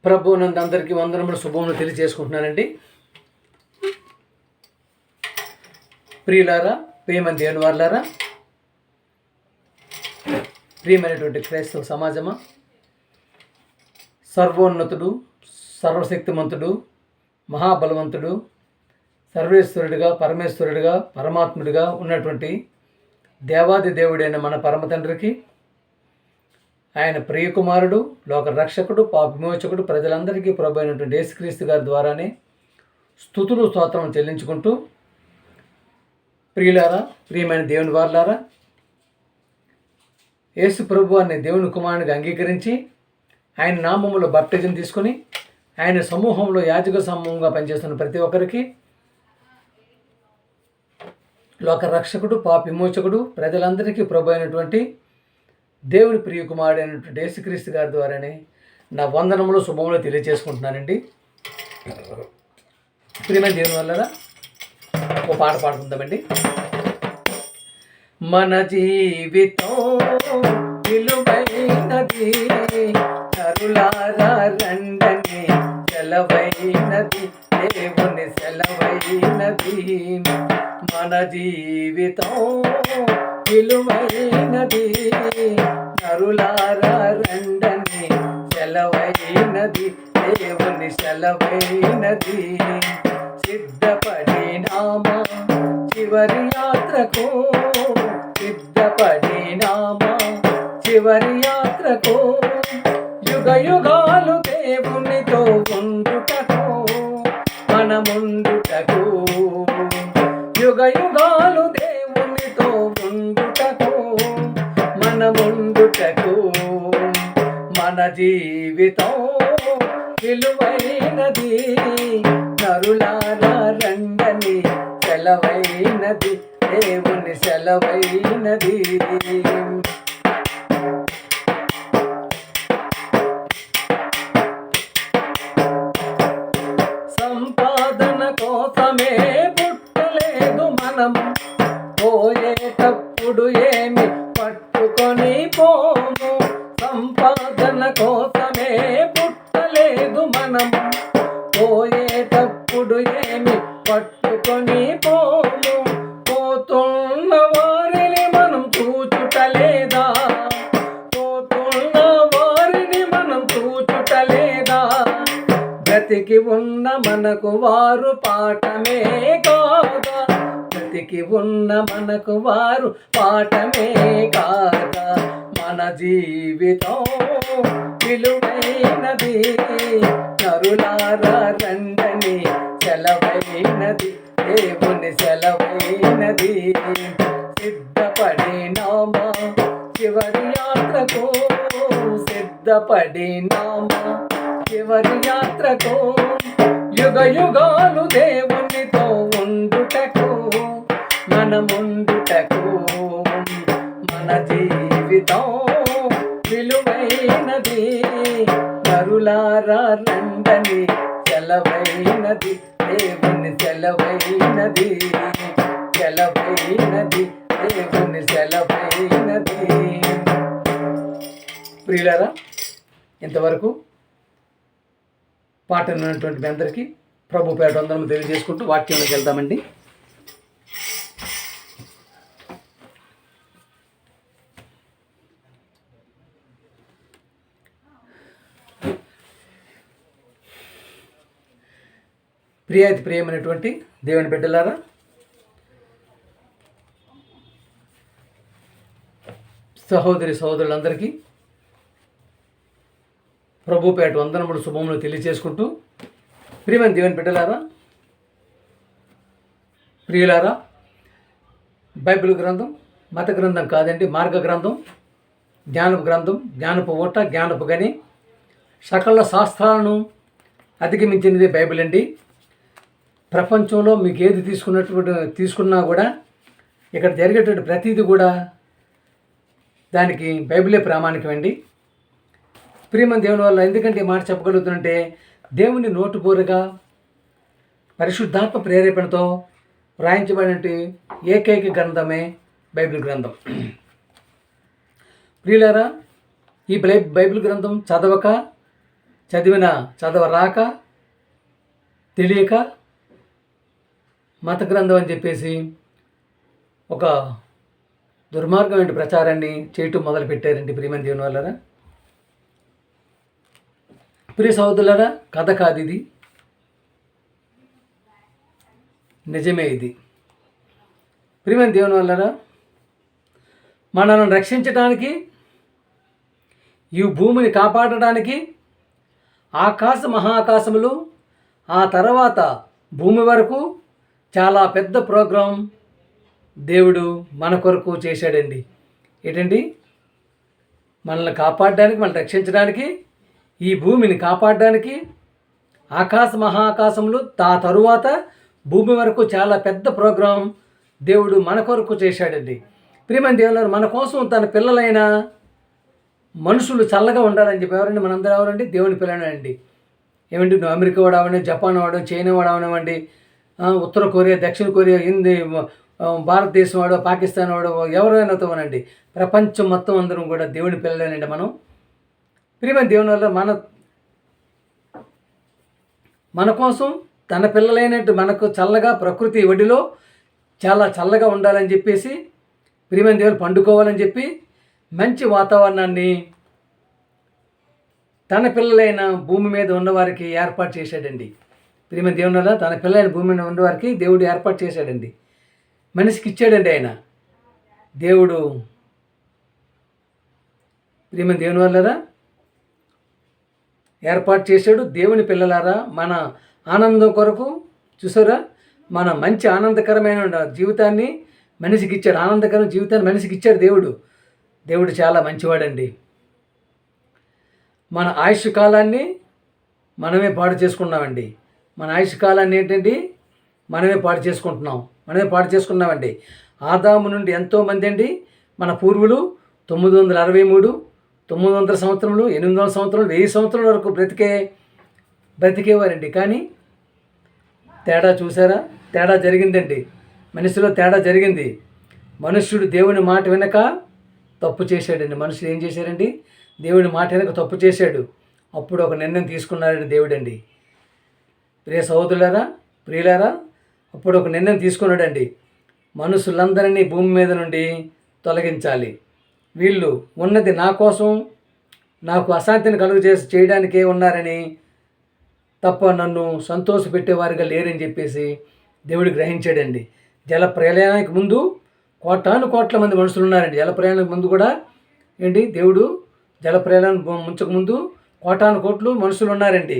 ప్రభువునందు అందరికీ వందనములు శుభములు తెలియజేసుకుంటున్నానండి. ప్రియులారా, ప్రియమైన దేవుని వారలారా, ప్రియమైనటువంటి క్రైస్తవ సమాజమా, సర్వోన్నతుడు, సర్వశక్తిమంతుడు, మహాబలవంతుడు, సర్వేశ్వరుడిగా, పరమేశ్వరుడిగా, పరమాత్ముడిగా ఉన్నటువంటి దేవాది దేవుడైన మన పరమ తండ్రికి, ఆయన ప్రియకుమారుడు, లోక రక్షకుడు, పాప విమోచకుడు, ప్రజలందరికీ ప్రభు అయినటువంటి యేసుక్రీస్తు గారి ద్వారానే స్తుతులు స్తోత్రం చెల్లించుకుంటూ, ప్రియులారా, ప్రియమైన దేవుని వారలారా, యేసు ప్రభు అనే దేవుని కుమారునిగా అంగీకరించి ఆయన నామములో బాప్టిజం తీసుకొని ఆయన సమూహంలో యాజక సమూహంగా పనిచేస్తున్న ప్రతి ఒక్కరికి లోక రక్షకుడు, పాప విమోచకుడు, ప్రజలందరికీ ప్రభు అయినటువంటి దేవుని ప్రియకుమారుడు అయినటువంటి యేసుక్రీస్తు గారి ద్వారానే నా వందనములు శుభములు తెలియజేసుకుంటున్నానండి. ప్రియమైన దేవుని వల్ల ఓ పాట పాడుకుందామండి. మన జీవితం విలువైనది, కరులారా రండని సెలవైనది, దేవుని సెలవైనది. మన జీవితం విలువైనది, కరులారా రండని సెలవైనది, దేవుని సెలవైనది. సిద్ధపడినామా చివరి యాత్రకు, సిద్ధపడినామా చివరి యాత్రకు, యుగ యుగాలు దేవునితో ఉండుటకు, మనముండుటకు, యుగ యుగాలు దేవునితో ఉండుటకు, మనముండుటకు. మన జీవితం విలువైనది, నరులారా రండని సెలవైనది, దేవుని సెలవైనది. సంపాదన కోసమే పుట్టలేదు మనం, పోయేటప్పుడు ఏమి పట్టుకొని పోము. సంపాదన కోసమే పుట్టలేదు మనం, పోయేటప్పుడు ఏమి పట్టుకొని పోము. పోతున్న వారిని మనం చూచుటలేదా, పోతున్న వారిని మనం చూచుటలేదా. బ్రతికి ఉన్న మనకు వారు పాఠమే కాదా, బ్రతికి ఉన్న మనకు వారు పాఠమే కాదా. మన జీవితం విలువైనది, కరులారా రండని సెలవైనది, దేవుని సెలవైనది. సిద్ధపడినామా చివరి యాత్రకు, సిద్ధపడినామా చివరి యాత్రకు, యుగ యుగాలు దేవునితో ఉండుటకు, మనముండుటకు. మన జీవితం విలువైనది, కరులారా రండని సెలవైనది, దేవుని సెలవైనది, సెలవైనది, దేవుని సెలవైనది. ప్రియులారా, ఇంతవరకు పాట ఉన్నటువంటి మీ అందరికీ ప్రభు పేట వందనములు తెలియజేసుకుంటూ వాక్యంలోకి వెళ్దామండి. ప్రియమైనటువంటి దేవుని బిడ్డలారా, సహోదరి సహోదరులందరికీ ప్రభు పేట వందనములు శుభములు తెలియజేసుకుంటూ, ప్రియమైన దేవుని బిడ్డలారా, ప్రియులారా, బైబిల్ గ్రంథం మత గ్రంథం కాదండి, మార్గ గ్రంథం, జ్ఞానపు గ్రంథం, జ్ఞానపు ఓట, జ్ఞానపు గని, సకల శాస్త్రాలను అధిగమించినది బైబిల్ అండి. ప్రపంచంలో మీకు ఏది తీసుకున్నా కూడా ఇక్కడ జరిగేటువంటి ప్రతిదీ కూడా దానికి బైబిలే ప్రామాణికమండి. ప్రియమైన దేవుని వల్ల ఎందుకంటే ఈ మాట చెప్పగలుగుతుందంటే, దేవుని నోటుబోరుగా పరిశుద్ధాత్మ ప్రేరేపణతో వ్రాయించబడినటువంటి ఏకైక గ్రంథమే బైబిల్ గ్రంథం. ప్రియులారా, ఈ బైబిల్ గ్రంథం చదవక చదవరాక తెలియక మత గ్రంథం అని చెప్పేసి ఒక దుర్మార్గమైన ప్రచారాన్ని చేయటం మొదలుపెట్టారండి ప్రియమైన దేవుని వల్లరా. ప్రియ సహోదరులారా, కథ కాదు ఇది, నిజమే ఇది. ప్రియమైన దేవుని వల్లరా, మనల్ని రక్షించడానికి, ఈ భూమిని కాపాడడానికి మహాకాశములు, ఆ తర్వాత భూమి వరకు చాలా పెద్ద ప్రోగ్రాం దేవుడు మన కొరకు చేశాడండి. ఏంటండి? మనల్ని కాపాడడానికి, మనల్ని రక్షించడానికి, ఈ భూమిని కాపాడడానికి మహాకాశములు, ఆ తరువాత భూమి వరకు చాలా పెద్ద ప్రోగ్రాం దేవుడు మన కొరకు చేశాడండి. ప్రియమైన దేవుని, మన కోసం తన పిల్లలైన మనుషులు చల్లగా ఉండాలని చెప్పి ఎవరండి? మనందరూ ఎవరండి? దేవుని పిల్లలండి. ఏమండి? నువ్వు అమెరికా వాడు అవని, జపాన్ వాడు, చైనా వాడు అవనివ్వండి, ఉత్తర కొరియా, దక్షిణ కొరియా, హిందీ, భారతదేశం వాడు, పాకిస్తాన్ వాడు, ఎవరైనా అవుతామనండి, ప్రపంచం మొత్తం అందరం కూడా దేవుని పిల్లలేనండి మనం. ప్రియమైన దేవుని వల్ల మన కోసం తన పిల్లలైనట్టు మనకు చల్లగా ప్రకృతి ఒడిలో చాలా చల్లగా ఉండాలని చెప్పేసి, ప్రియమైన దేవుని పండుకోవాలని చెప్పి మంచి వాతావరణాన్ని తన పిల్లలైన భూమి మీద ఉన్నవారికి ఏర్పాటు చేశాడండి. ప్రియమైన దేవుని వల్ల తన పిల్లలైన భూమి మీద ఉన్నవారికి దేవుడు ఏర్పాటు చేశాడండి. మనిషికి ఇచ్చాడండి ఆయన దేవుడు. ప్రియమైన దేవుని వల్లరా ఏర్పాటు చేశాడు. దేవుని పిల్లలారా, మన ఆనందం కొరకు చూసారా, మన మంచి ఆనందకరమైన జీవితాన్ని మనిషికి ఇచ్చాడు. ఆనందకరమైన జీవితాన్ని మనిషికి ఇచ్చాడు దేవుడు. దేవుడు చాలా మంచివాడండి. మన ఆయుష్ కాలాన్ని మనమే పాడు చేసుకున్నామండి. మన ఆయుష్ కాలాన్ని ఏంటండి? మనమే పాడు చేసుకున్నామండి. ఆదాము నుండి ఎంతోమంది అండి మన పూర్వులు 963, 900 సంవత్సరములు, 800 సంవత్సరాలు, 1000 సంవత్సరాల వరకు బ్రతికేవారండి. కానీ తేడా చూసారా? తేడా జరిగిందండి. మనిషిలో తేడా జరిగింది. మనుష్యుడు దేవుని మాట వినక తప్పు చేశాడండి. మనుషులు ఏం చేశారండి? దేవుని మాట వెనక తప్పు చేశాడు. అప్పుడు ఒక నిర్ణయం తీసుకున్నాడండి దేవుడండి. ప్రియ సహోదరులారా, ప్రియులారా, అప్పుడు ఒక నిర్ణయం తీసుకున్నాడండి. మనుషులందరినీ భూమి మీద నుండి తొలగించాలి. వీళ్ళు ఉన్నది నా కోసం, నాకు అశాంతిని చేయడానికే ఉన్నారని తప్ప నన్ను సంతోషపెట్టేవారిగా లేరని చెప్పేసి దేవుడు గ్రహించాడండి. జల ప్రళయానికి ముందు కోట్ల మంది మనుషులు ఉన్నారండి. జల ప్రయాణానికి ముందు కూడా ఏంటి? దేవుడు జల ప్రయాణం ముంచక ముందు కోట్లు మనుషులు ఉన్నారండి.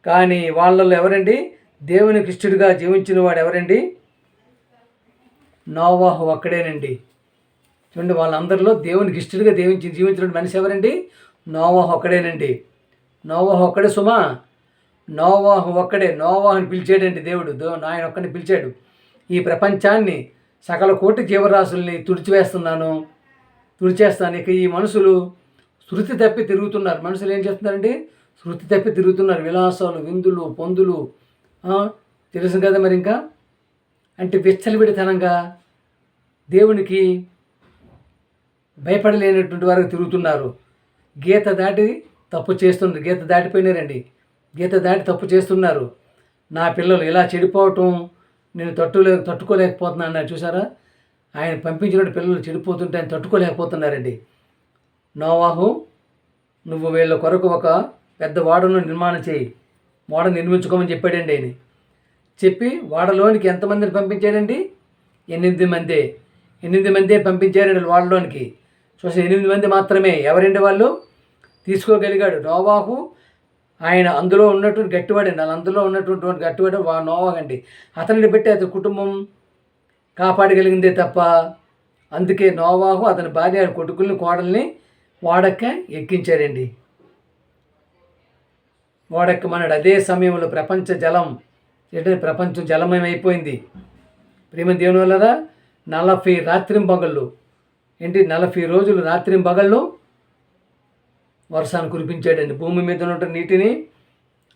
కానీ వాళ్ళల్లో ఎవరండి? దేవునికి ఇష్టడుగా జీవించిన వాడు ఎవరండి? నోవాహు ఒక్కడేనండి. చూడండి, వాళ్ళందరిలో దేవునికి ఇష్టడుగా జీవించిన మనిషి ఎవరండి? నోవాహు ఒక్కడేనండి. నోవాహు ఒక్కడే సుమా. నోవాహు ఒక్కడే. నోవాహుని పిలిచాడండి దేవుడు. ఆయన ఒక్కడిని పిలిచాడు. ఈ ప్రపంచాన్ని, సకల కోటి జీవరాశుల్ని తుడిచేస్తాను. ఇక ఈ మనుషులు శృతి తప్పి తిరుగుతున్నారు. మనుషులు ఏం చేస్తున్నారండి? శృతి తప్పి తిరుగుతున్నారు. విలాసాలు, విందులు, పొందులు, తెలుసు కదా మరి. ఇంకా అంటే విచ్చలవిడితనంగా దేవునికి భయపడలేనటువంటి వారికి తిరుగుతున్నారు. గీత దాటి దాటిపోయినారండి. గీత దాటి తప్పు చేస్తున్నారు. నా పిల్లలు ఇలా చెడిపోవటం నేను తట్టుకోలేకపోతున్నాను. చూసారా? ఆయన పంపించిన పిల్లలు చెడిపోతుంటే ఆయన తట్టుకోలేకపోతున్నారండి. నోవాహు, నువ్వు వీళ్ళ కొరకు ఒక పెద్ద వాడను నిర్మాణం చేయి, నిర్మించుకోమని చెప్పాడండి. ఆయన చెప్పి వాడలోనికి ఎంతమందిని పంపించాడండి? 8 మందే పంపించారండి వాడలోనికి. చూసి 8 మంది మాత్రమే. ఎవరండి వాళ్ళు? తీసుకోగలిగాడు నోవాహు. ఆయన అందులో ఉన్నటువంటి గట్టివాడండి. అందులో ఉన్నటువంటి గట్టివాడు నోవాహు అండి. అతనిని పెట్టి అతని కుటుంబం కాపాడగలిగిందే తప్ప, అందుకే నోవాహు అతని భార్య, కొడుకుల్ని, కోడల్ని ఓడక్క ఎక్కించారండి. ఓడెక్కమన్నాడు. అదే సమయంలో ప్రపంచం జలమయమైపోయింది. ప్రేమ దేవుని వల్లరా 40 రాత్రింబగళ్ళు 40 రోజులు రాత్రింబగళ్ళు వర్షాన్ని కురిపించాడండి. భూమి మీద ఉన్న నీటిని,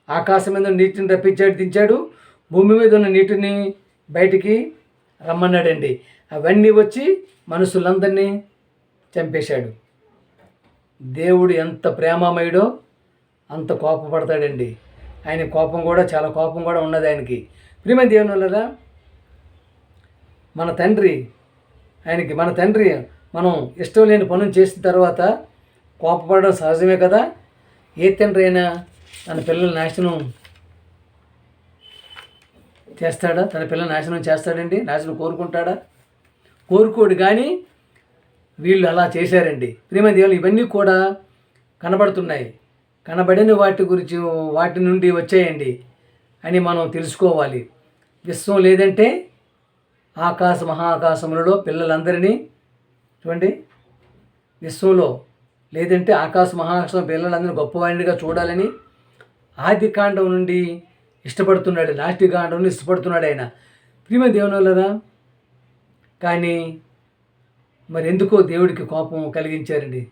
ఆకాశం మీద నీటిని దించాడు. భూమి మీద ఉన్న నీటిని బయటికి రమ్మన్నాడండి. అవన్నీ వచ్చి మనుషులందరినీ చంపేశాడు. దేవుడు ఎంత ప్రేమమయుడో అంత కోపపడతాడండి. ఆయన కోపం కూడా చాలా కోపం కూడా ఉన్నది ఆయనకి. ప్రియమైన దేవుని వల్ల మన తండ్రి మనం ఇష్టం లేని పనులు చేసిన తర్వాత కోపపడడం సహజమే కదా. ఏ తండ్రి అయినా తన పిల్లలు నాశనం చేస్తాడా? తన పిల్లలు నాశనం చేస్తాడండి? నాశనం కోరుకుంటాడా? కోరుకోడు. కానీ వీళ్ళు అలా చేశారండి. ప్రియమైన దేవులు, ఇవన్నీ కూడా కనబడుతున్నాయి. కనబడిన వాటి నుండి వచ్చాయండి అని మనం తెలుసుకోవాలి. విశ్వం లేదంటే మహాకాశములలో పిల్లలందరినీ చూడండి. విశ్వంలో లేదంటే మహాకాశం పిల్లలందరినీ గొప్పవాడినిగా చూడాలని ఆది కాండం నుండి ఇష్టపడుతున్నాడు, నాస్టి కాండం నుండి ఇష్టపడుతున్నాడు ఆయన. ప్రియమైన దేవుని వలన కానీ మరి ఎందుకో దేవుడికి కోపం కలిగించారండి.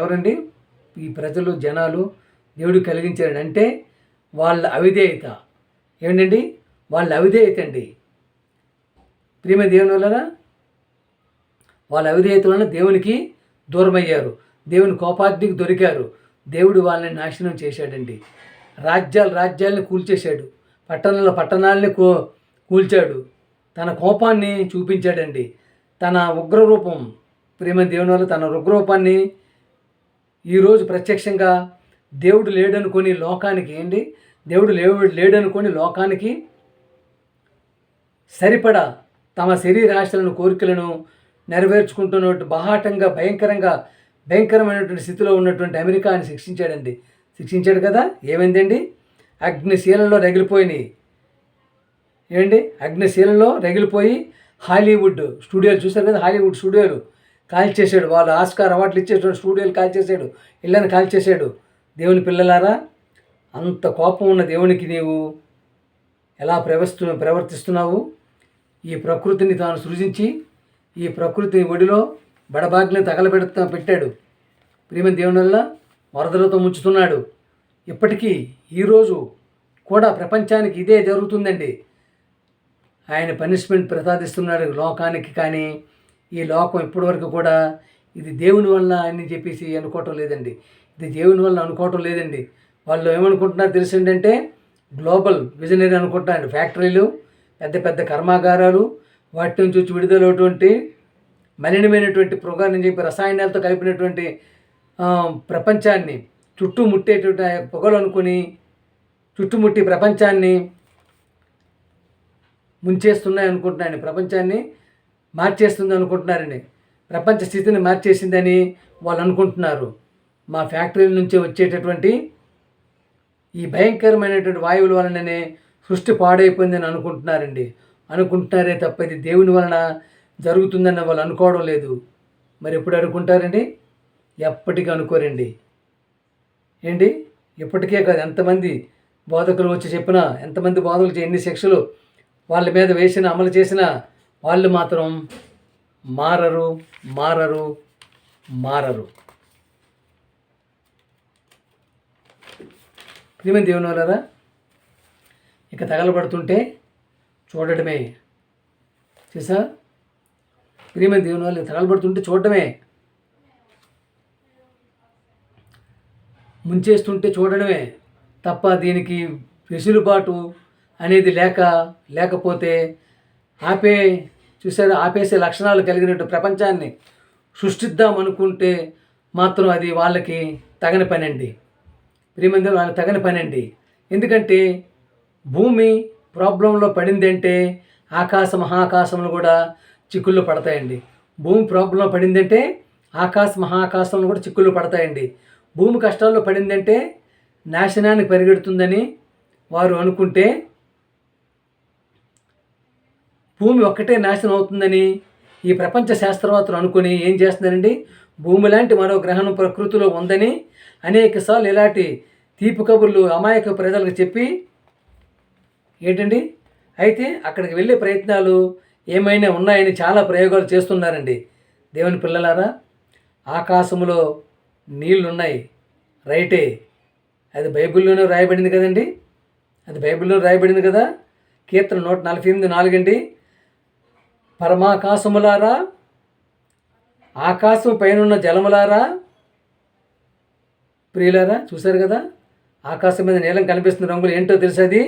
ఎవరండి? ఈ ప్రజలు, జనాలు దేవుడికి కలిగించారండి. అంటే వాళ్ళ అవిధేయత. ఏమిటండి? వాళ్ళ అవిధేయత అండి. ప్రియమైన దేవుని వలన వాళ్ళ అవిధేయత వలన దేవునికి దూరమయ్యారు, దేవుని కోపాగ్నికి దొరికారు. దేవుడు వాళ్ళని నాశనం చేశాడండి. రాజ్యాలని కూల్చేశాడు, పట్టణాలని కూల్చాడు. తన కోపాన్ని చూపించాడండి. తన ఉగ్రరూపం, ప్రియమైన దేవుని వల్ల తన ఉగ్రరూపాన్ని ఈరోజు ప్రత్యక్షంగా దేవుడు లేడనుకొని లోకానికి సరిపడా తమ శరీరాశలను, కోరికలను నెరవేర్చుకుంటున్నట్టు బాహాటంగా భయంకరమైనటువంటి స్థితిలో ఉన్నటువంటి అమెరికాని శిక్షించాడు కదా. ఏమైందండి? అగ్నిశీలంలో రగిలిపోయి హాలీవుడ్ స్టూడియోలు చూశారు కదా. హాలీవుడ్ స్టూడియోలు కాల్చేశాడు. వాళ్ళు ఆస్కార్ అవార్డులు ఇచ్చేటువంటి స్టూడియోలు కాల్చేశాడు, ఇళ్ళని కాల్చేశాడు. దేవుని పిల్లలారా, అంత కోపం ఉన్న దేవునికి నీవు ఎలా ప్రవర్తిస్తున్నావు? ఈ ప్రకృతిని తాను సృజించి ఈ ప్రకృతి ఒడిలో బడబాగ్ని పెట్టాడు. ప్రియమైన దేవుని వల్ల వరదలతో ముంచుతున్నాడు. ఇప్పటికీ ఈరోజు కూడా ప్రపంచానికి ఇదే జరుగుతుందండి. ఆయన పనిష్మెంట్ ప్రసాదిస్తున్నాడు లోకానికి. కానీ ఈ లోకం ఇప్పటివరకు కూడా ఇది దేవుని వల్ల అని చెప్పేసి అనుకోవటం లేదండి. ఇది దేవుని వల్ల అనుకోవటం లేదండి. వాళ్ళు ఏమనుకుంటున్నారు తెలిసిందంటే గ్లోబల్ విజనరీ అనుకుంటున్నారు. ఫ్యాక్టరీలు, పెద్ద పెద్ద కర్మాగారాలు, వాటి నుంచి వచ్చి విడుదలటువంటి మలినమైనటువంటి పొగని చెప్పి రసాయనాలతో కలిపినటువంటి ప్రపంచాన్ని చుట్టుముట్టేటువంటి పొగలు అనుకుని చుట్టుముట్టి ప్రపంచాన్ని ముంచేస్తున్నాయి అనుకుంటున్నాను. ప్రపంచాన్ని మార్చేస్తుంది అనుకుంటున్నారండి. ప్రపంచ స్థితిని మార్చేసిందని వాళ్ళు అనుకుంటున్నారు. మా ఫ్యాక్టరీల నుంచే వచ్చేటటువంటి ఈ భయంకరమైనటువంటి వాయువుల వలననే సృష్టి పాడైపోయిందని అనుకుంటున్నారే తప్ప ఇది దేవుని వలన జరుగుతుందని వాళ్ళు అనుకోవడం లేదు. మరి ఎప్పుడు అనుకుంటారండి? ఎప్పటికీ అనుకోరండి. ఏంటి? ఇప్పటికే కాదు, ఎంతమంది బోధకులు వచ్చి చెప్పినా, ఎంతమంది బోధకులు ఎన్ని శిక్షలు వాళ్ళ మీద వేసిన, అమలు చేసినా వాళ్ళు మాత్రం మారరు. ప్రియమైన దేవుని వలన ఇక తగలబడుతుంటే చూడటమే. చూసా? ప్రియమైన దేవుని వల్ల తగలబడుతుంటే చూడటమే, ముంచేస్తుంటే చూడడమే తప్ప దీనికి వెసులుబాటు అనేది లేకపోతే ఆపేసే లక్షణాలు కలిగినట్టు ప్రపంచాన్ని సృష్టిద్దామనుకుంటే మాత్రం అది వాళ్ళకి తగని పని అండి. ప్రియమైన వాళ్ళకి తగని పని అండి. ఎందుకంటే భూమి ప్రాబ్లంలో పడిందంటే మహాకాశములు కూడా చిక్కుల్లో పడతాయండి. భూమి ప్రాబ్లంలో పడిందంటే మహాకాశములు కూడా చిక్కుల్లో పడతాయండి. భూమి కష్టాల్లో పడిందంటే నాశనానికి పరిగెడుతుందని వారు అనుకుంటే, భూమి ఒక్కటే నాశనం అవుతుందని ఈ ప్రపంచ శాస్త్రవేత్తలు అనుకుని ఏం చేస్తున్నారండి? భూమి లాంటి మరో గ్రహణం ప్రకృతిలో ఉందని అనేకసార్లు ఇలాంటి తీపి కబుర్లు అమాయక ప్రజలకు చెప్పి ఏంటండి అయితే అక్కడికి వెళ్ళే ప్రయత్నాలు ఏమైనా ఉన్నాయని చాలా ప్రయోగాలు చేస్తున్నారండి. దేవుని పిల్లలారా, ఆకాశంలో నీళ్ళు ఉన్నాయి, రైటే. అది బైబిల్లోనే రాయబడింది కదండి. కదా. కీర్తన 148:4 అండి. పరమాకాశములారా, ఆకాశం పైనున్న జలములారా, ప్రియులారా చూశారు కదా, ఆకాశం మీద నీలం కనిపిస్తున్న రంగులు ఏంటో తెలుసా? అది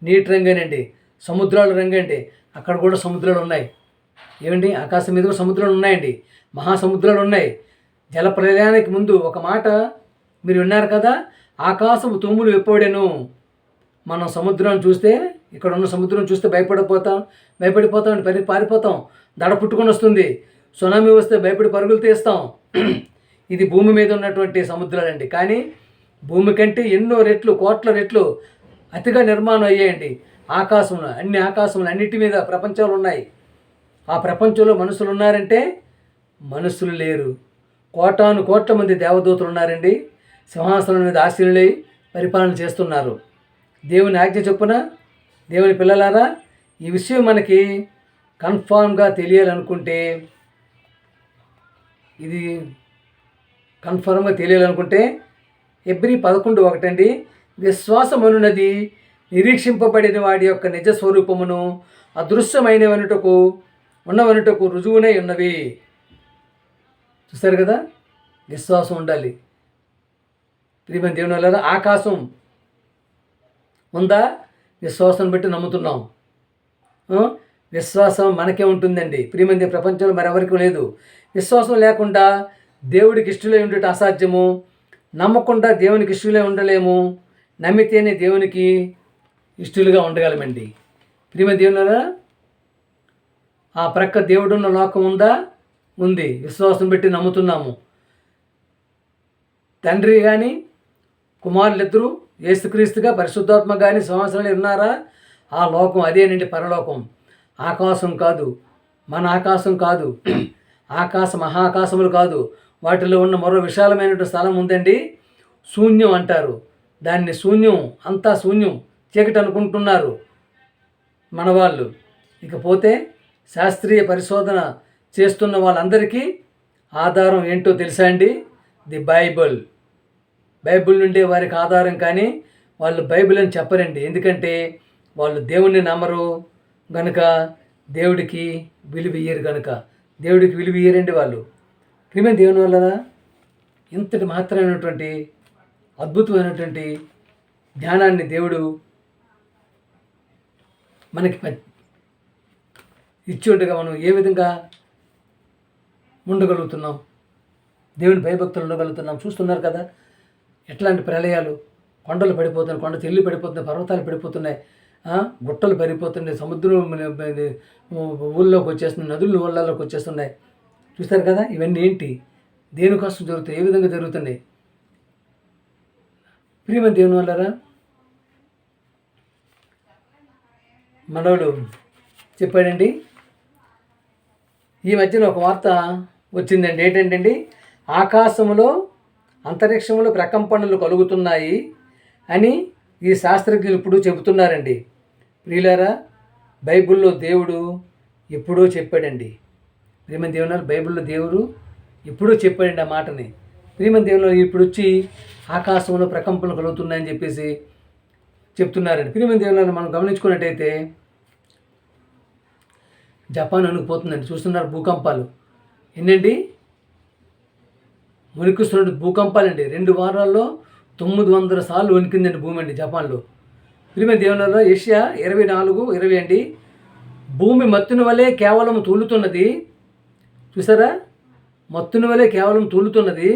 నీటి రంగేనండి, సముద్రాల రంగండి. అక్కడ కూడా సముద్రాలు ఉన్నాయి. ఏమండి, ఆకాశం మీద కూడా సముద్రాలు ఉన్నాయండి, మహాసముద్రాలు ఉన్నాయి. జల ప్రళయానికి ముందు ఒక మాట మీరు విన్నారు కదా, ఆకాశము తుమ్ములు విప్పబడెను. మనం సముద్రాన్ని చూస్తే, ఇక్కడ ఉన్న సముద్రం చూస్తే భయపడిపోతాం, పారిపోతాం, దడ పుట్టుకొని వస్తుంది. సునామీ వస్తే భయపడి పరుగులు తీస్తాం. ఇది భూమి మీద ఉన్నటువంటి సముద్రాలండి. కానీ భూమి కంటే ఎన్నో రెట్లు, కోట్ల రెట్లు అతిగా నిర్మాణం అయ్యాయండి ఆకాశంలో. ఆకాశంలో అన్నిటి మీద ప్రపంచాలు ఉన్నాయి. ఆ ప్రపంచంలో మనుషులు ఉన్నారంటే మనుషులు లేరు. కోటాను కోట్ల మంది దేవదూతలు ఉన్నారండి, సింహాసనం మీద ఆశీనులై పరిపాలన చేస్తున్నారు. దేవుని ఆజ్ఞ చొప్పున దేవుని పిల్లలారా, ఈ విషయం మనకి కన్ఫామ్గా తెలియాలనుకుంటే, ఇది కన్ఫర్మ్గా తెలియాలనుకుంటే హెబ్రీ 11:1 అండి, విశ్వాసమనున్నది నిరీక్షింపబడిన వాడి యొక్క నిజ స్వరూపమును ఉన్నవనుటకు రుజువునై ఉన్నవి. చూస్తారు కదా, విశ్వాసం ఉండాలి. ప్రియమైన దేవుని వల్ల ఆకాశం ఉందా? విశ్వాసం బట్టి నమ్ముతున్నాం. విశ్వాసం మనకే ఉంటుందండి ప్రియమైన, ప్రపంచంలో మరెవరికి లేదు. విశ్వాసం లేకుండా దేవుడికి ఇష్టలై ఉండటం అసాధ్యము. నమ్మకుండా దేవునికి ఇష్టలై ఉండలేము. నమ్మితేనే దేవునికి ఇష్టలుగా ఉండగలమండి. ప్రియమైన దేవుని, ఆ ప్రక్క దేవుడున్న లోకం ఉందా? ఉంది. విశ్వాసం పెట్టి నమ్ముతున్నాము. తండ్రి కానీ కుమారులిద్దరూ యేసుక్రీస్తుగా పరిశుద్ధాత్మ కానీ సంవత్సరాలు ఉన్నారా? ఆ లోకం అదేనండి, పరలోకం. ఆకాశం కాదు, మన ఆకాశం కాదు, మహాకాశములు కాదు. వాటిలో ఉన్న మరో విశాలమైనటువంటి స్థలం ఉందండి, శూన్యం అంటారు దాన్ని. శూన్యం, అంతా శూన్యం, చీకటి అనుకుంటున్నారు మన వాళ్ళు. ఇకపోతే శాస్త్రీయ పరిశోధన చేస్తున్న వాళ్ళందరికీ ఆధారం ఏంటో తెలుసా అండి? ది బైబుల్ నుండే వారికి ఆధారం. కానీ వాళ్ళు బైబిల్ అని చెప్పరండి, ఎందుకంటే వాళ్ళు దేవుణ్ణి నమ్మరు గనుక, దేవుడికి విలువ ఇయ్యరు కనుక. దేవుడికి విలువ ఇయ్యరండి వాళ్ళు. ప్రియమైన దేవుని వల్ల ఇంతటి మాత్రమైనటువంటి అద్భుతమైనటువంటి జ్ఞానాన్ని దేవుడు మనకి ఇచ్చేట్టుగా మనం ఏ విధంగా ఉండగలుగుతున్నాం, దేవుని భయభక్తులు ఉండగలుగుతున్నాం. చూస్తున్నారు కదా ఎట్లాంటి ప్రళయాలు, కొండలు పడిపోతున్నాయి, కొండ చెల్లి పడిపోతున్నాయి, పర్వతాలు పడిపోతున్నాయి, గుట్టలు పడిపోతున్నాయి, సముద్రం ఊళ్ళలోకి వచ్చేస్తున్నాయి, నదులు ఊళ్ళలోకి వచ్చేస్తున్నాయి. చూస్తారు కదా, ఇవన్నీ ఏంటి, దేనికోసం జరుగుతాయి, ఏ విధంగా జరుగుతున్నాయి? ప్రియమైన దేవుని వల్లరా మనోడు చెప్పాడండి, ఈ మధ్యన ఒక వార్త వచ్చిందండి. ఏంటంటే, ఆకాశంలో అంతరిక్షంలో ప్రకంపనలు కలుగుతున్నాయి అని ఈ శాస్త్రజ్ఞులు ఇప్పుడు చెబుతున్నారండి. ప్రియులారా, బైబిల్లో దేవుడు ఎప్పుడో చెప్పాడండి. ప్రియమైన దేవుని, బైబిల్లో దేవుడు ఎప్పుడో చెప్పాడండి ఆ మాటని. ప్రియమైన దేవుని, ఇప్పుడు వచ్చి ఆకాశంలో ప్రకంపనలు కలుగుతున్నాయని చెప్పేసి చెప్తున్నారండి. ప్రియమైన దేవుని, మనం గమనించుకున్నట్టయితే జపాన్ అణుకుపోతుందండి. చూస్తున్నారు భూకంపాలు ఎన్నండి, వణికిస్తున్న భూకంపాలండి. 2 వారాల్లో 900 సార్లు వణికిందండి భూమి అండి జపాన్లో. ప్రియమైన దేవునిలో ఏషియా 24:20 అండి, భూమి మత్తుని వలె కేవలం తూలుతున్నది. చూసారా, మత్తుని వలె కేవలం తూలుతున్నది,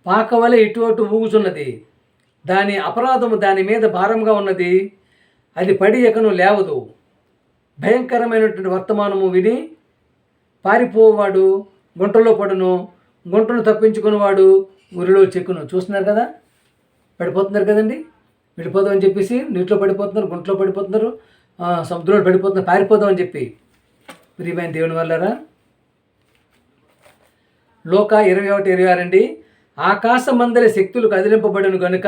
పాక వలె ఇటు అటు ఊగుతున్నది, దాని అపరాధము దాని మీద భారంగా ఉన్నది, అది పడి ఎకను లేవదు. భయంకరమైనటువంటి వర్తమానము విని పారిపోవాడు గుంటలో పడును, గుంటను తప్పించుకునేవాడు ఊరిలో చెక్కును. చూస్తున్నారు కదా, పడిపోతున్నారు కదండి, వెళ్ళిపోదామని చెప్పేసి నీటిలో పడిపోతున్నారు, గుంటలో పడిపోతున్నారు, సముద్రంలో పడిపోతున్నారు, పారిపోదామని చెప్పి. ప్రియమైన దేవుని వల్లరా, లోక 21:26 అండి, ఆకాశమందలి శక్తులు కదిలింపబడును గనుక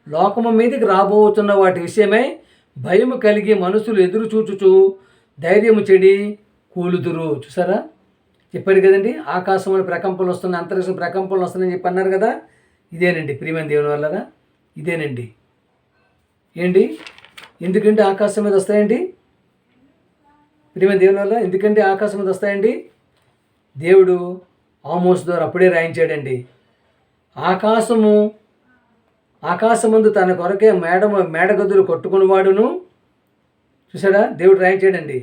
లోకము మీదకి రాబోతున్న వాటి విషయమై భయము కలిగి మనుషులు ఎదురు చూచుచు ధైర్యము చెడి కూలుదురు. చూసారా, చెప్పారు కదండి, ఆకాశంలో ప్రకంపనలు వస్తున్నాయి, అంతరిక్షం ప్రకంపనలు వస్తున్నాయని చెప్పి అన్నారు కదా. ఇదేనండి ప్రియమైన దేవుని వల్లరా, ఇదేనండి. ఏంటి, ఎందుకంటే ఆకాశం మీద వస్తాయండి? ప్రియమైన దేవుని వల్ల ఎందుకంటే ఆకాశం మీద వస్తాయండి? దేవుడు ఆమోస్ ద్వారా అప్పుడే రాయించాడండి, ఆకాశము ఆకాశమందు తన కొరకే మేడగదులు కొట్టుకునేవాడును. చూసాడా, దేవుడు రాయించాడండి.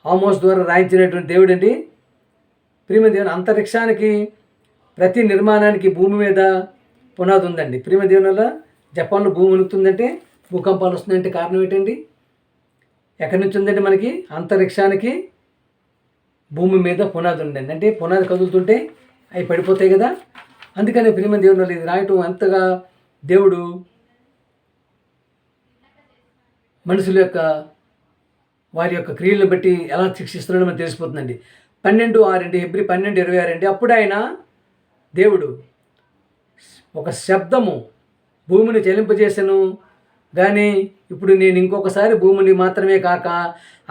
ఆమోస్ ద్వారా రాయించినటువంటి దేవుడు అండి. ప్రియమైన దేవుని, అంతరిక్షానికి ప్రతి నిర్మాణానికి భూమి మీద పునాది ఉందండి. ప్రియమైన దేవుని వల్ల జపాన్లో భూమి ఉనుకుతుందంటే, భూకంపాలు వస్తుందంటే కారణం ఏంటండి? ఎక్కడి నుంచి ఉందండి? మనకి అంతరిక్షానికి భూమి మీద పునాది ఉందండి. అంటే పునాది కదులుతుంటే అవి పడిపోతాయి కదా. అందుకని ప్రియమైన దేవుని వల్ల ఇది రాయటం ఎంతగా దేవుడు మనుషుల యొక్క వారి యొక్క క్రియలను బట్టి ఎలా శిక్షిస్తున్నాడో మనకు తెలిసిపోతుందండి. 12:6 హెబ్రీ 12:26 అప్పుడు ఆయన దేవుడు ఒక శబ్దము భూమిని చలింపజేసెను, కానీ ఇప్పుడు నేను ఇంకొకసారి భూమిని మాత్రమే కాక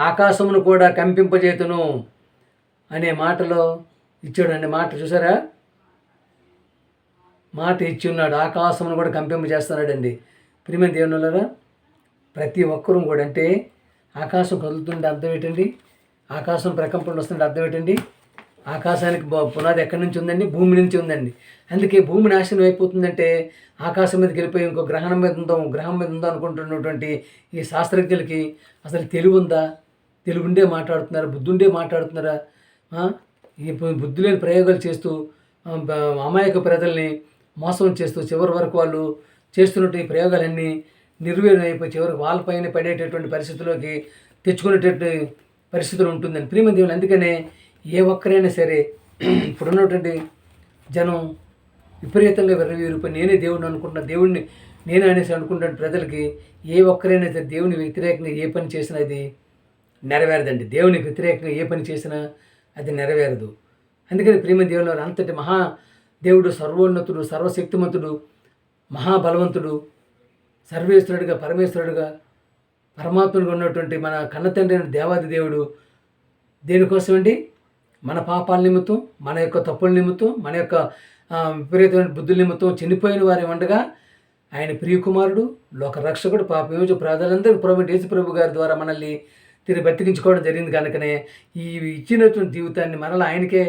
ఆకాశమును కూడా కంపింపజేతును అనే మాటలో ఇచ్చాడండి. మాట చూసారా, మాట ఇచ్చి ఉన్నాడు. ఆకాశమును కూడా కంపింపజేస్తున్నాడండి. ప్రియమైన దేవునులారా, ప్రతి ఒక్కరూ కూడా, అంటే ఆకాశం కదులుతుంటే అర్థం ఏంటండి? ఆకాశం ప్రకంపనలు వస్తుంటే అర్థం ఏంటండి? ఆకాశానికి పునాది ఎక్కడి నుంచి ఉందండి? భూమి నుంచి ఉందండి. అందుకే భూమి నాశనం అయిపోతుందంటే ఆకాశం మీదకి వెళ్ళిపోయి ఇంకో గ్రహం మీద ఉందో అనుకుంటున్నటువంటి ఈ శాస్త్రజ్ఞులకి అసలు తెలివి ఉందా? తెలుగుండే మాట్లాడుతున్నారా? బుద్ధుండే మాట్లాడుతున్నారా? ఈ బుద్ధి లేని ప్రయోగాలు చేస్తూ అమాయక ప్రజల్ని మోసం చేస్తూ చివరి వరకు వాళ్ళు చేస్తున్నట్టు ఈ ప్రయోగాలన్నీ నిర్వీర్యం అయిపోయి చివరికి వాళ్ళపైన పడేటటువంటి పరిస్థితుల్లోకి తెచ్చుకునేటటువంటి పరిస్థితులు ఉంటుందని ప్రియమైన దేవుని. అందుకనే ఏ ఒక్కరైనా సరే ఇప్పుడున్నటువంటి జనం విపరీతంగా విర్రవీరిపోయి నేనే దేవుడిని అనుకుంటున్నా, దేవుడిని నేనే అనేసి అనుకుంటున్న ప్రజలకి ఏ ఒక్కరైనా సరే దేవుని వ్యతిరేకంగా ఏ పని చేసినా అది నెరవేరదండి. దేవునికి వ్యతిరేకంగా ఏ పని చేసినా అది నెరవేరదు. అందుకని ప్రియమైన దేవుని అంతటి మహా దేవుడు, సర్వోన్నతుడు, సర్వశక్తిమంతుడు, మహాబలవంతుడు, సర్వేశ్వరుడిగా, పరమేశ్వరుడిగా, పరమాత్ముడిగా ఉన్నటువంటి మన కన్నతండ్రి అయిన దేవాది దేవుడు దేనికోసమండి? మన పాపాల నిమిత్తం, మన యొక్క తప్పుల నిమిత్తం, మన యొక్క విపరీతమైన బుద్ధుల నిమిత్తం చనిపోయిన వారి ఉండగా ఆయన ప్రియకుమారుడు, లోక రక్షకుడు, పాప విమోచన ప్రజలందరూ ప్రభు యేసు ప్రభు గారి ద్వారా మనల్ని తిరిగి బ్రతికించుకోవడం జరిగింది. కనుకనే ఈ ఇచ్చినటువంటి జీవితాన్ని మనల్ని ఆయనకే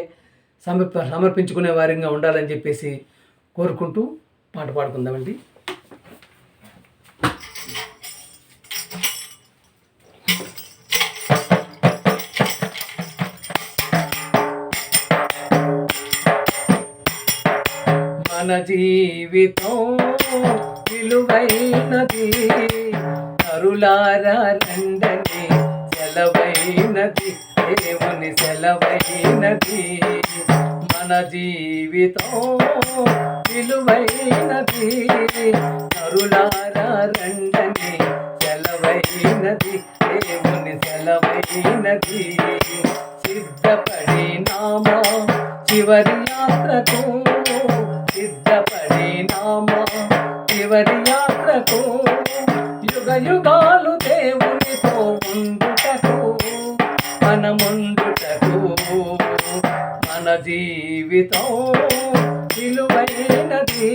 సమర్పించుకునే వారిగా ఉండాలని చెప్పేసి కోరుకుంటూ పాట పాడుకుందామండి. మన జీవితం విలువైనది, నరులారా రండని సెలవైనది, దేవుని సెలవైనది. మన జీవితం విలువైనది, నరులారా రండని సెలవైనది, దేవుని సెలవైనది. సిద్ధపడినామా చివరి యాత్రకు, సిద్ధపడినామా చివరి యాత్రకు, యుగ యుగాలు దేవునితో ఉండుటకు, మనముండుటకు. మన జీవితం విలువైనది,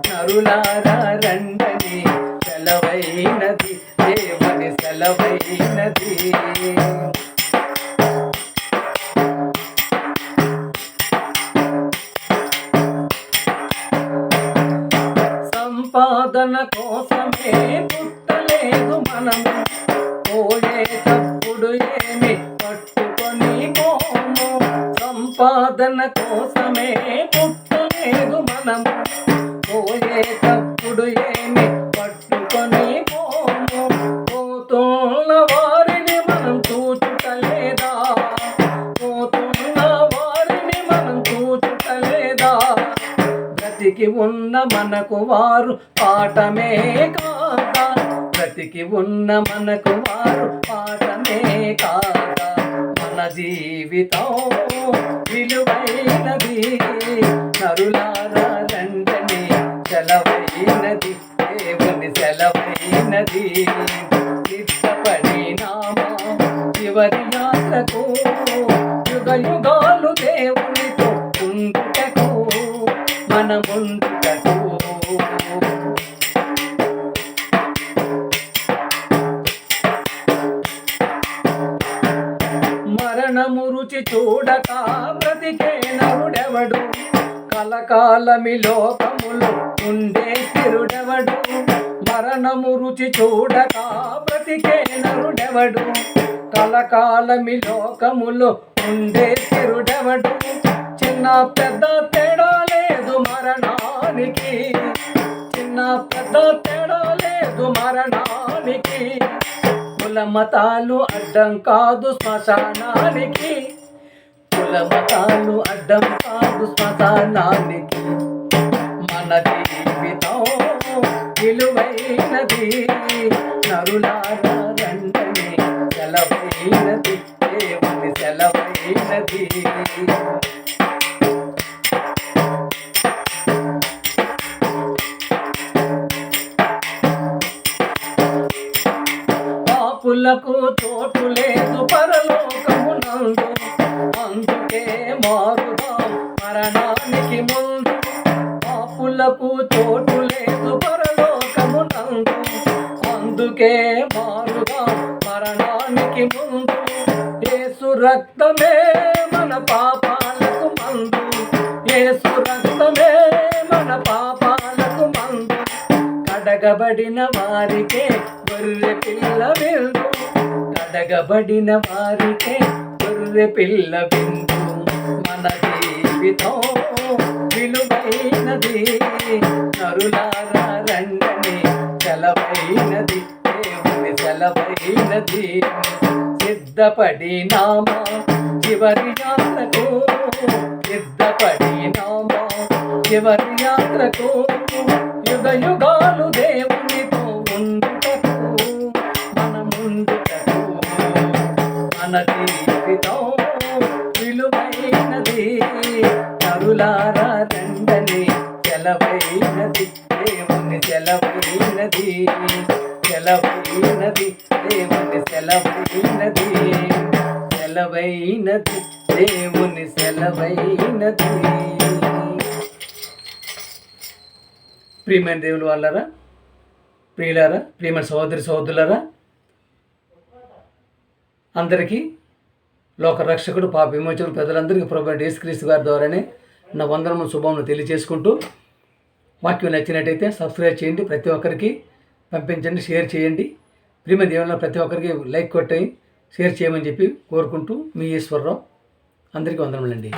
నరులారా రండని సెలవైనది, దేవుని సెలవైనది. సంపాదన కోసమే పుట్టలేదు మనము, పోయేటప్పుడు ఏమి పట్టుకొని పోము. సంపాదన కోసమే పుట్టలేదు మనము, పోయేటప్పుడు ఏమి పట్టుకొని పోము. పోతున్న వారిని మనం చూచుటలేదా, పోతున్న వారిని మనం చూచుటలేదా. బ్రతికి ఉన్న మనకు వారు పాఠమే కాదా, బ్రతికి ఉన్న మనకు వారు పాఠమే కాదా. మన జీవితం విలువైనది, నరులారా రండని సెలవైనది, దేవుని సెలవైనది. సిద్ధపడినామా చివరి యాత్రకు, యుగ యుగాలు దేవునితో ఉండుటకు, మనముండుటకు. మరణము రుచి చూడక బ్రతికే నరుడెవడు, కలకాలమి లోకములు ఉండే తిరు మరణము రుచి చూడక బ్రతికే నరుడెవడు, కలకాలమి లోకములో ఉండే తిరుడెవడు. చిన్న పెద్ద తేడా లేదు మరణానికి, చిన్న పెద్ద తేడా లేదు మరణానికి. కుల మతాలు అడ్డం కాదు శ్మశానానికి, కుల మతాలు అడ్డం కాదు శ్మశానానికి. మన జీవితం విలువైనది, నరులారా రండని సెలవైనది, దేవుని సెలవైనది. పాపులకు చోటు లేదు పరలోకమునందు, అందుకే మారుదాం మరణానికి ముందు. పాపులకు చోటు లేదు పరలోకమునందు, అందుకే మారుదాం మరణానికి ముందు. యేసు రక్తమే మన పాపాలకు మందు, యేసు రక్తమే మన పాపాలకు మందు. కడగబడిన వారికే గొర్రె పిల్ల విందు, కడగబడిన వారికే గొర్రె పిల్ల విందు. మన జీవితం విలువైనది, నరులారా రండని సెలవైనది, దేవుని సెలవైనది. సిద్ధపడినామా చివరి యాత్రకు, సిద్ధపడినామా చివరి యాత్రకు. యుగ యుగాలు దేవునితో ఉండుటకు, మన ముందుటకు. మన జీవితం విలువైనది, నరులారా రండని సెలవైనది, దేవుని సెలవైనది, సెలవైనది, దేవుని సెలవైనది, సెలవైనది, దేవుని సెలవైనది. ప్రియమైన దేవుని వాళ్ళారా, ప్రియులారా, ప్రియమైన సహోదరి సహోదరులారా, అందరికీ లోక రక్షకుడు పాప విమోచకుడు ప్రజలందరికీ ప్రభువైన యేసుక్రీస్తు గారి ద్వారానే నా వందనములు శుభములు తెలియజేసుకుంటూ, వాక్యం నచ్చినట్టయితే సబ్స్క్రైబ్ చేయండి, ప్రతి ఒక్కరికి పంపించండి, షేర్ చేయండి. ప్రియమైన దేవుళ్ళ ప్రతి ఒక్కరికి లైక్ కొట్టి షేర్ చేయమని చెప్పి కోరుకుంటూ మీ ఈశ్వరరావు. అందరికీ వందనములండి.